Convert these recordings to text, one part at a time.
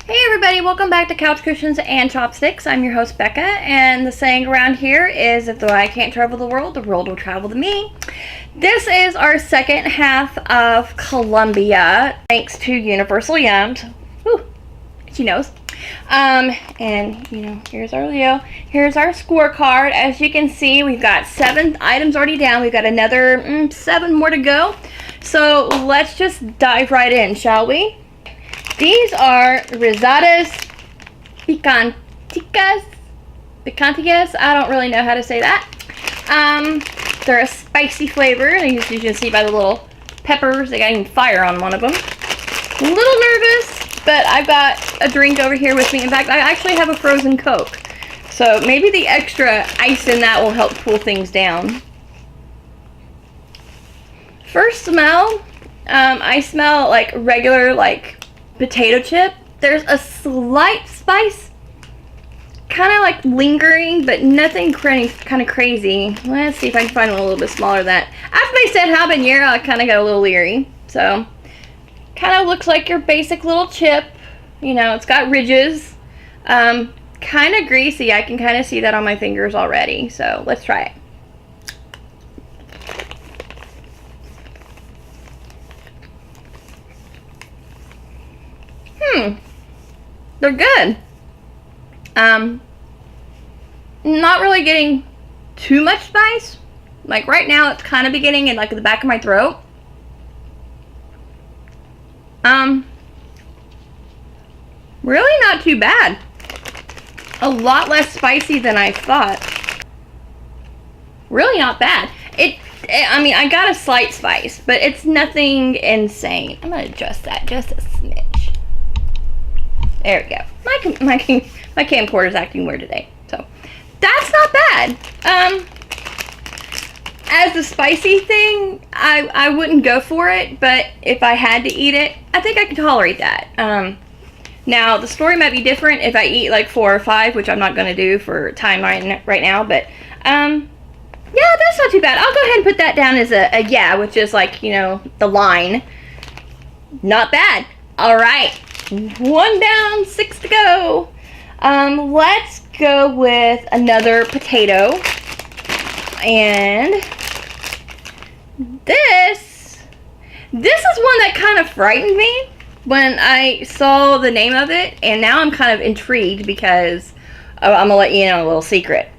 Hey everybody, welcome back to Couch Cushions and Chopsticks. I'm your host Becca, and the saying around here is if though I can't travel the world will travel to me. This is our second half of Colombia, thanks to Universal Yums. Whew, she knows. And you know, here's our Leo. Here's our scorecard. As you can see, we've got 7 items already down. We've got another 7 more to go. So let's just dive right in, shall we? These are Rosettas picantillas. I don't really know how to say that. They're a spicy flavor. As you can see by the little peppers, they got even fire on one of them. A little nervous, but I've got a drink over here with me. In fact, I actually have a frozen Coke. So maybe the extra ice in that will help cool things down. First smell, I smell like regular, potato chip. There's a slight spice, kind of like lingering, but nothing kind of crazy. Let's see if I can find one a little bit smaller than that. After they said habanero, I kind of got a little leery. So, kind of looks like your basic little chip. You know, it's got ridges. Kind of greasy. I can kind of see that on my fingers already. So, let's try it. They're good. Not really getting too much spice. Like right now it's kind of beginning in like the back of my throat. Really not too bad. A lot less spicy than I thought. Really not bad. I mean, I got a slight spice, but it's nothing insane. I'm gonna adjust that just a smidge. There we go. My camcorder's acting weird today. So, that's not bad. As the spicy thing, I wouldn't go for it, but if I had to eat it, I think I could tolerate that. Now, the story might be different if I eat like 4 or 5, which I'm not going to do for time right now, but, yeah, that's not too bad. I'll go ahead and put that down as a yeah, which is like, you know, the line. Not bad. All right. 1 down, 6 to go. Let's go with another potato. And this is one that kind of frightened me when I saw the name of it, and now I'm kind of intrigued because I'm gonna let you know a little secret.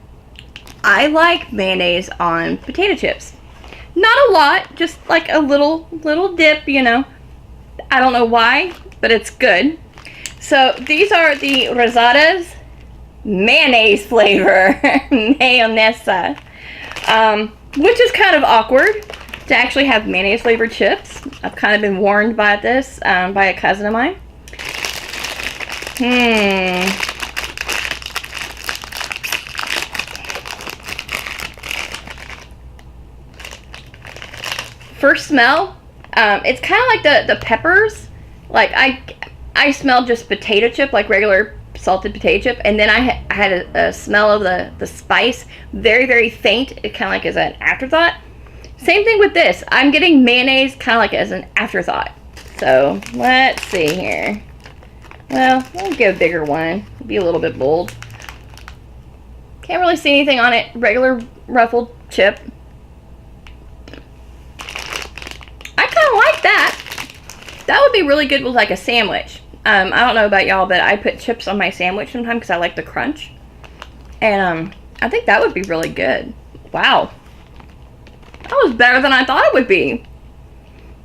I like mayonnaise on potato chips. Not a lot, just like a little dip, you know. I don't know why, but it's good. So these are the Rosettas mayonnaise flavor mayonesa, which is kind of awkward to actually have mayonnaise flavored chips. I've kind of been warned by this by a cousin of mine. First smell, it's kind of like the peppers. Like I smelled just potato chip, like regular salted potato chip, and then I had a smell of the spice, very, very faint. It kind of like as an afterthought. Same thing with this. I'm getting mayonnaise kind of like as an afterthought. So let's see here. Well, we'll get a bigger one. Be a little bit bold. Can't really see anything on it. Regular ruffled chip. I kind of like that. That would be really good with like a sandwich. I don't know about y'all, but I put chips on my sandwich sometimes because I like the crunch. And I think that would be really good. Wow. That was better than I thought it would be.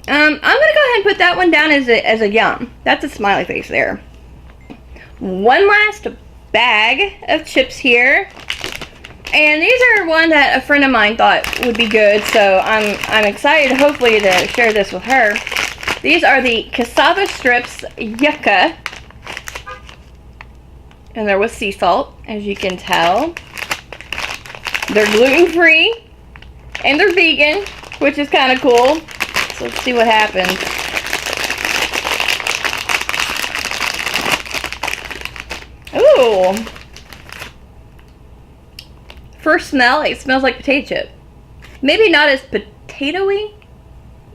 I'm going to go ahead and put that one down as a yum. That's a smiley face there. One last bag of chips here. And these are one that a friend of mine thought would be good, so I'm excited hopefully to share this with her. These are the Cassava Strips Yucca. And they're with sea salt, as you can tell. They're gluten-free. And they're vegan, which is kind of cool. So let's see what happens. Ooh. First smell, it smells like potato chip. Maybe not as potato-y.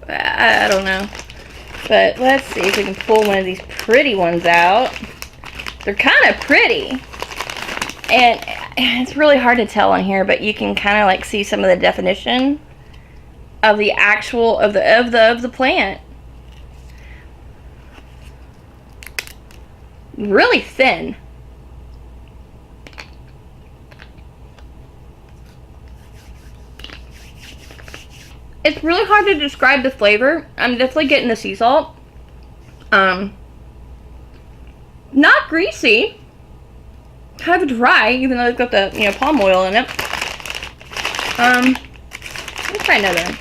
I don't know. But let's see if we can pull one of these pretty ones out. They're kind of pretty. And it's really hard to tell on here, but you can kind of like see some of the definition of the actual of the plant. Really thin. It's really hard to describe the flavor. I'm definitely getting the sea salt. Not greasy. Kind of dry, even though it's got the, you know, palm oil in it. Let's try another one.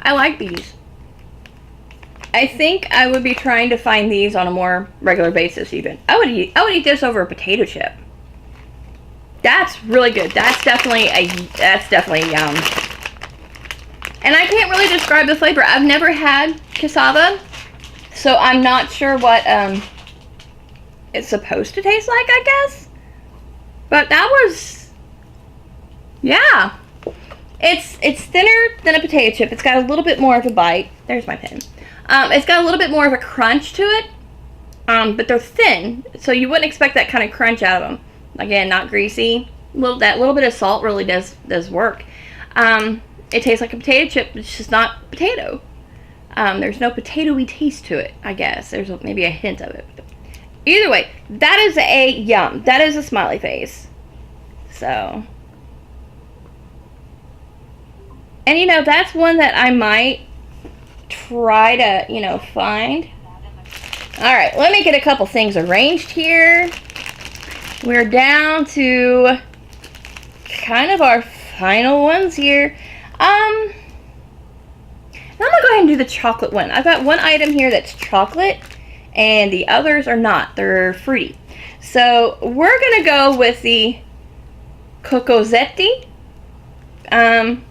I like these. I think I would be trying to find these on a more regular basis even. I would eat this over a potato chip. That's really good. That's definitely a yum. And I can't really describe the flavor. I've never had cassava, so I'm not sure what it's supposed to taste like, I guess. But that was, yeah. It's thinner than a potato chip. It's got a little bit more of a bite. There's my pen. It's got a little bit more of a crunch to it. But they're thin, so you wouldn't expect that kind of crunch out of them. Again, not greasy. That little bit of salt really does work. It tastes like a potato chip, but it's just not potato. There's no potatoey taste to it, I guess. There's maybe a hint of it. Either way, that is a yum. That is a smiley face. So, and you know, that's one that I might try to, you know, find. Alright, let me get a couple things arranged here. We're down to kind of our final ones here. I'm gonna go ahead and do the chocolate one. I've got one item here that's chocolate, and the others are not. They're fruity. So we're gonna go with the Zeti. And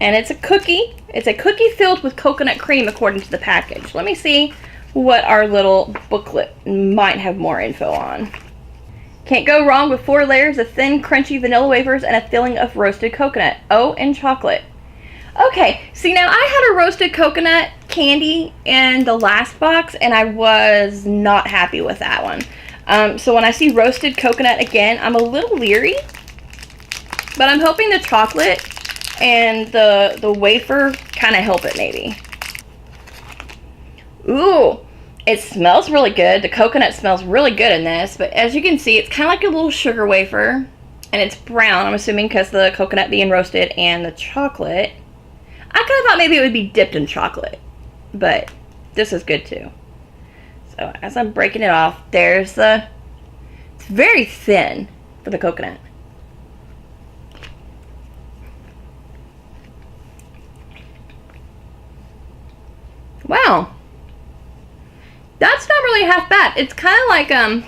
it's a cookie. It's a cookie filled with coconut cream according to the package. Let me see what our little booklet might have more info on. Can't go wrong with 4 layers of thin, crunchy vanilla wafers and a filling of roasted coconut. Oh, and chocolate. Okay, see now I had a roasted coconut candy in the last box and I was not happy with that one. So when I see roasted coconut again, I'm a little leery. But I'm hoping the chocolate and the wafer kind of help it maybe. Ooh, it smells really good. The coconut smells really good in this, but as you can see, it's kind of like a little sugar wafer, and it's brown, I'm assuming because the coconut being roasted and the chocolate. I kind of thought maybe it would be dipped in chocolate, but this is good too. So as I'm breaking it off, there's it's very thin for the coconut. Wow. That's not really half bad. It's kind of like a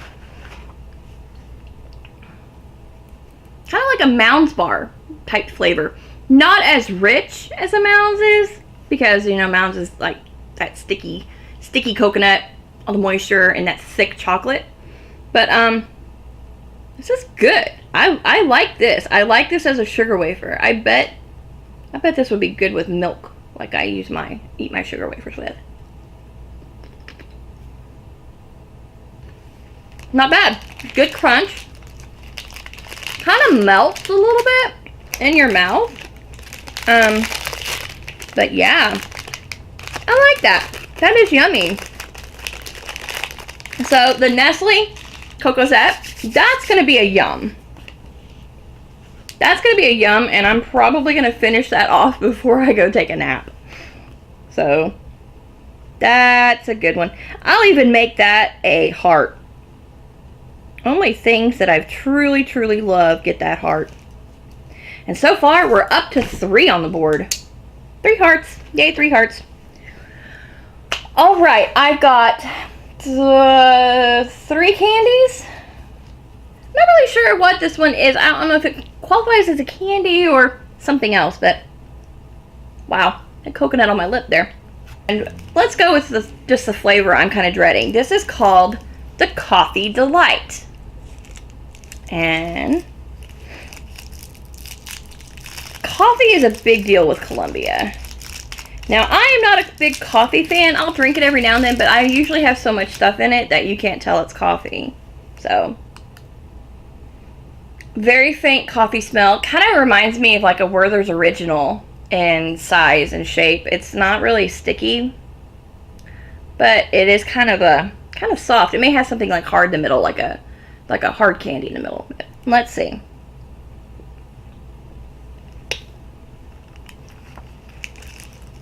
Mounds bar type flavor. Not as rich as a Mounds is, because you know Mounds is like that sticky coconut, all the moisture and that thick chocolate. But this is good. I like this. I like this as a sugar wafer. I bet this would be good with milk, like I eat my sugar wafers with. Not bad. Good crunch. Kind of melts a little bit in your mouth. But yeah, I like that. That is yummy. So the Nestle Cocoa Set, that's gonna be a yum. That's gonna be a yum, and I'm probably gonna finish that off before I go take a nap. So that's a good one. I'll even make that a heart. Only things that I've truly, truly loved get that heart. And so far, we're up to 3 on the board. 3 hearts. Yay, 3 hearts. Alright, I've got 3 candies. Not really sure what this one is. I don't know if it qualifies as a candy or something else, but wow, a coconut on my lip there. And let's go with just the flavor I'm kind of dreading. This is called the Coffee Delight. And coffee is a big deal with Colombia. Now, I am not a big coffee fan. I'll drink it every now and then, but I usually have so much stuff in it that you can't tell it's coffee. So, very faint coffee smell. Kind of reminds me of like a Werther's Original in size and shape. It's not really sticky, but it is kind of soft. It may have something like hard in the middle, like a hard candy in the middle. Let's see.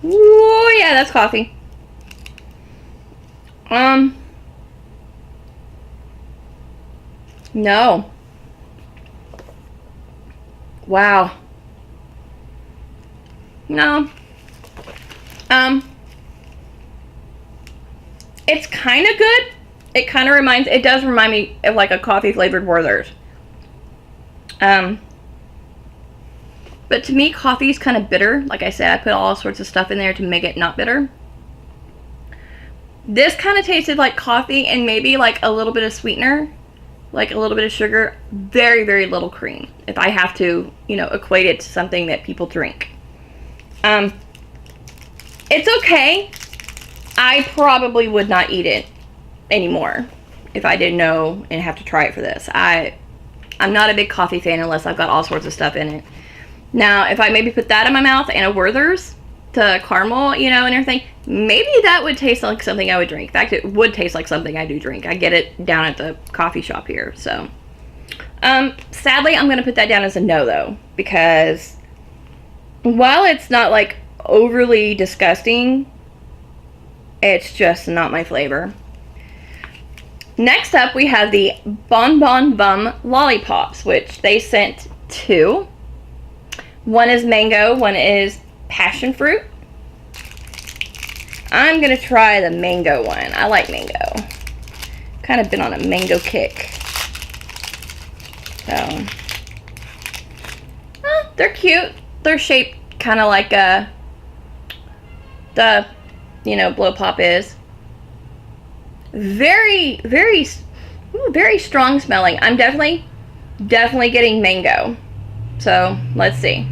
Oh yeah, that's coffee. No. Wow. No. It's kind of good. It does remind me of like a coffee flavored Werther's. But to me, coffee is kind of bitter. Like I said, I put all sorts of stuff in there to make it not bitter. This kind of tasted like coffee and maybe like a little bit of sweetener, like a little bit of sugar, very, very little cream. If I have to, you know, equate it to something that people drink. It's okay. I probably would not eat it anymore if I didn't know and have to try it for this. I'm not a big coffee fan unless I've got all sorts of stuff in it. Now, if I maybe put that in my mouth and a Werther's to caramel, you know, and everything, maybe that would taste like something I would drink. In fact, it would taste like something I do drink. I get it down at the coffee shop here, so. Sadly, I'm going to put that down as a no, though, because while it's not, like, overly disgusting, it's just not my flavor. Next up, we have the Bon Bon Bum Lollipops, which they sent two. One is mango, one is passion fruit. I'm going to try the mango one. I like mango. Kind of been on a mango kick. So, they're cute. They're shaped kind of like the, you know, blow pop is. Very, very, very strong smelling. I'm definitely getting mango. So, let's see.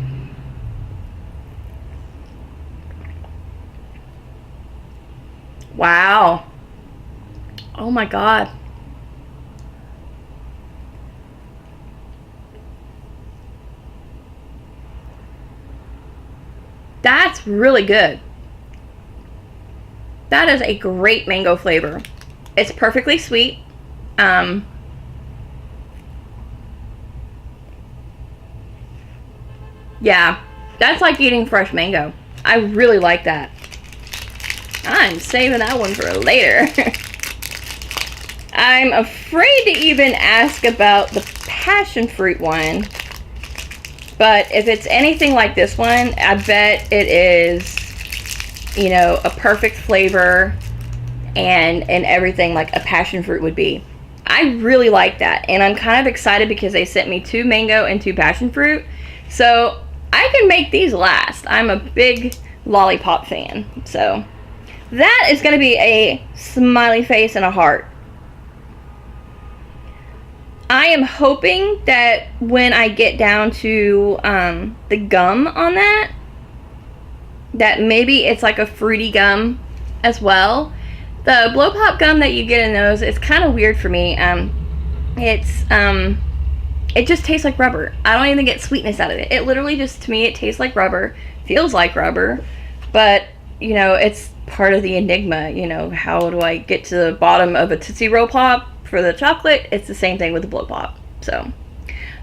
Wow. Oh my God. That's really good. That is a great mango flavor. It's perfectly sweet. Yeah, that's like eating fresh mango. I really like that. I'm saving that one for later. I'm afraid to even ask about the passion fruit one. But if it's anything like this one, I bet it is, you know, a perfect flavor and everything like a passion fruit would be. I really like that. And I'm kind of excited because they sent me 2 mango and 2 passion fruit. So I can make these last. I'm a big lollipop fan. So that is going to be a smiley face and a heart. I am hoping that when I get down to the gum on that maybe it's like a fruity gum as well. The blow pop gum that you get in those, it's kind of weird for me. It just tastes like rubber. I don't even get sweetness out of it. It literally just, to me, it tastes like rubber, feels like rubber, but, you know, it's part of the enigma. You know, how do I get to the bottom of a Tootsie Roll Pop for the chocolate? It's the same thing with the blow pop. So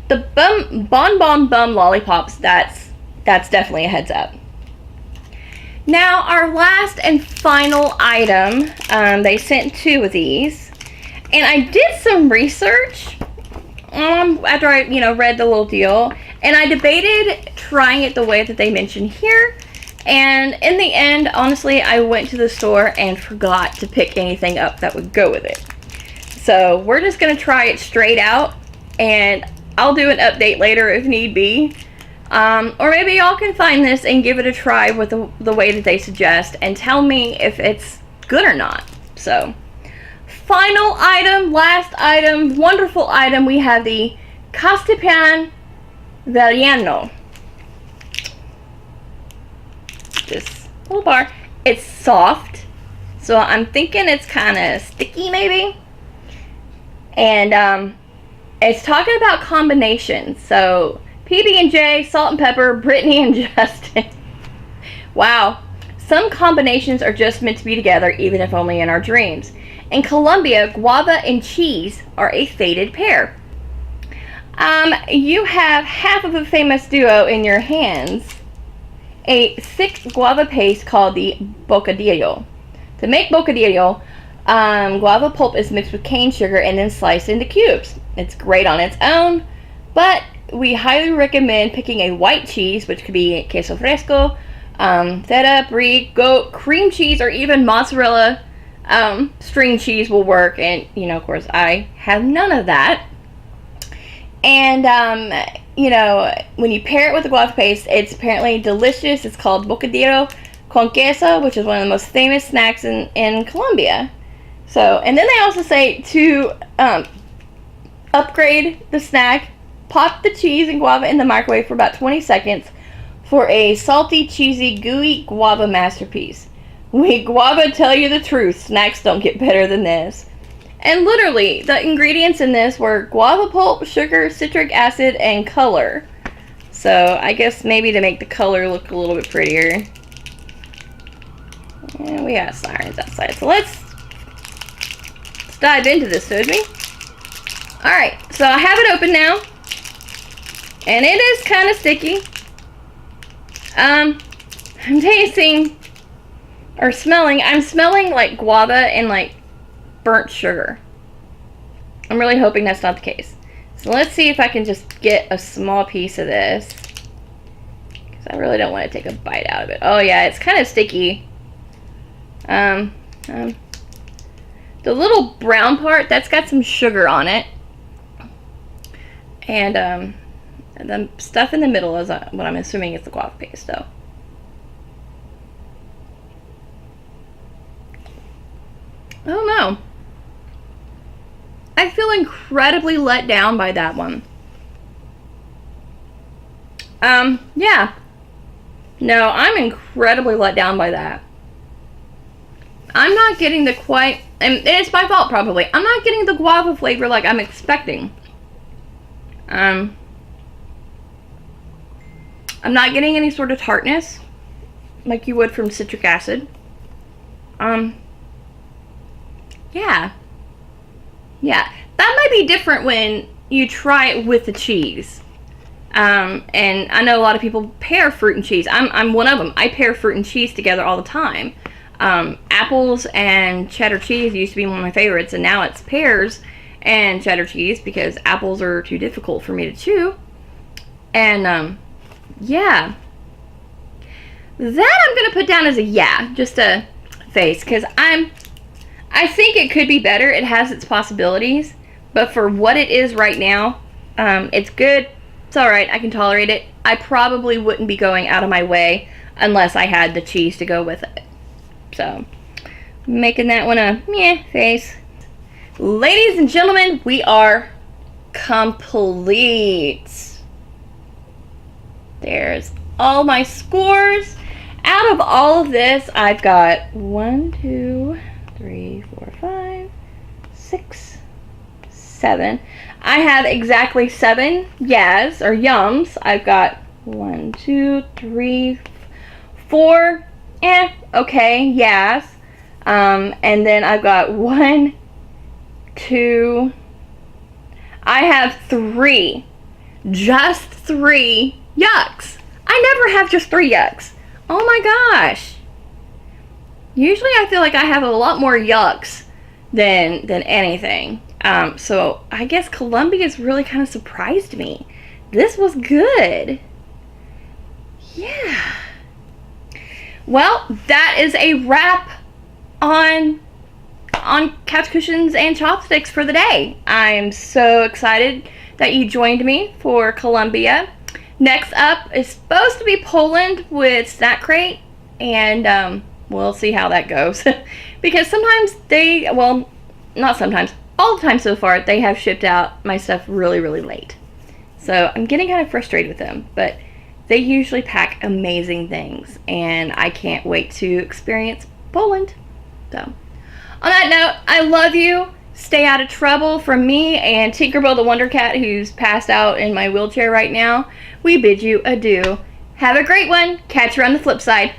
the Bon Bon Bum Lollipops, that's definitely a heads up. Now, our last and final item, they sent 2 of these, and I did some research after I, you know, read the little deal, and I debated trying it the way that they mentioned here, and in the end, honestly, I went to the store and forgot to pick anything up that would go with it. So we're just going to try it straight out, and I'll do an update later if need be. Or maybe y'all can find this and give it a try with the way that they suggest and tell me if it's good or not. So, final item, last item, wonderful item, we have the Castipan Vellano. Just little bar. It's soft, so I'm thinking it's kind of sticky maybe. And it's talking about combinations. So PB&J, salt and pepper, Brittany and Justin. Wow. Some combinations are just meant to be together, even if only in our dreams. In Colombia, guava and cheese are a fated pair. You have half of a famous duo in your hands. A thick guava paste called the Bocadillo. To make Bocadillo, guava pulp is mixed with cane sugar and then sliced into cubes. It's great on its own, but we highly recommend picking a white cheese, which could be queso fresco, feta, brie, goat, cream cheese, or even mozzarella. String cheese will work, and of course I have none of that. And when you pair it with the guava paste, it's apparently delicious. It's called Bocadillo con queso, which is one of the most famous snacks in Colombia. So, and then they also say to upgrade the snack, pop the cheese and guava in the microwave for about 20 seconds for a salty, cheesy, gooey guava masterpiece. We guava tell you the truth. Snacks don't get better than this. And literally, the ingredients in this were guava pulp, sugar, citric acid, and color. So, I guess maybe to make the color look a little bit prettier. And we got sirens outside. So let's dive into this, Toadme. Alright, so I have it open now. And it is kind of sticky. I'm tasting, or smelling, I'm smelling like guava and like burnt sugar. I'm really hoping that's not the case. So let's see if I can just get a small piece of this, because I really don't want to take a bite out of it. Oh yeah, it's kind of sticky. The little brown part, that's got some sugar on it. And the stuff in the middle is what I'm assuming is the guava paste, though. I don't know. I feel incredibly let down by that one. Yeah. No, I'm incredibly let down by that. I'm not getting the quite, and it's my fault probably, I'm not getting the guava flavor like I'm expecting. I'm not getting any sort of tartness like you would from citric acid. Yeah, that might be different when you try it with the cheese. And I know a lot of people pair fruit and cheese. I'm one of them. I pair fruit and cheese together all the time. Apples and cheddar cheese used to be one of my favorites, and now it's pears and cheddar cheese because apples are too difficult for me to chew. And yeah, that I'm gonna put down as a yeah, just a face, because I think it could be better. It has its possibilities, but for what it is right now, it's good. It's all right. I can tolerate it. I probably wouldn't be going out of my way unless I had the cheese to go with it. So, making that one a meh face. Ladies and gentlemen, we are complete. There's all my scores. Out of all of this, I've got 1, 2, 3, 4, 5, 6, 7. I have exactly 7 yes or yums. I've got 1, 2, 3, 4 okay, yes. And then I've got 1, 2, I have 3, just 3 yucks. I never have just 3 yucks. Oh my gosh. Usually I feel like I have a lot more yucks than anything. So I guess Colombia's really kind of surprised me. This was good. Yeah. Well, that is a wrap on couch cushions and chopsticks for the day. I'm so excited that you joined me for Colombia. Next up is supposed to be Poland with Snack Crate, and we'll see how that goes. Because sometimes they, well, not sometimes, all the time so far, they have shipped out my stuff really, really late. So I'm getting kind of frustrated with them. But They usually pack amazing things, and I can't wait to experience Poland. So, on that note, I love you. Stay out of trouble from me and Tinkerbell the Wonder Cat, who's passed out in my wheelchair right now. We bid you adieu. Have a great one. Catch you on the flip side.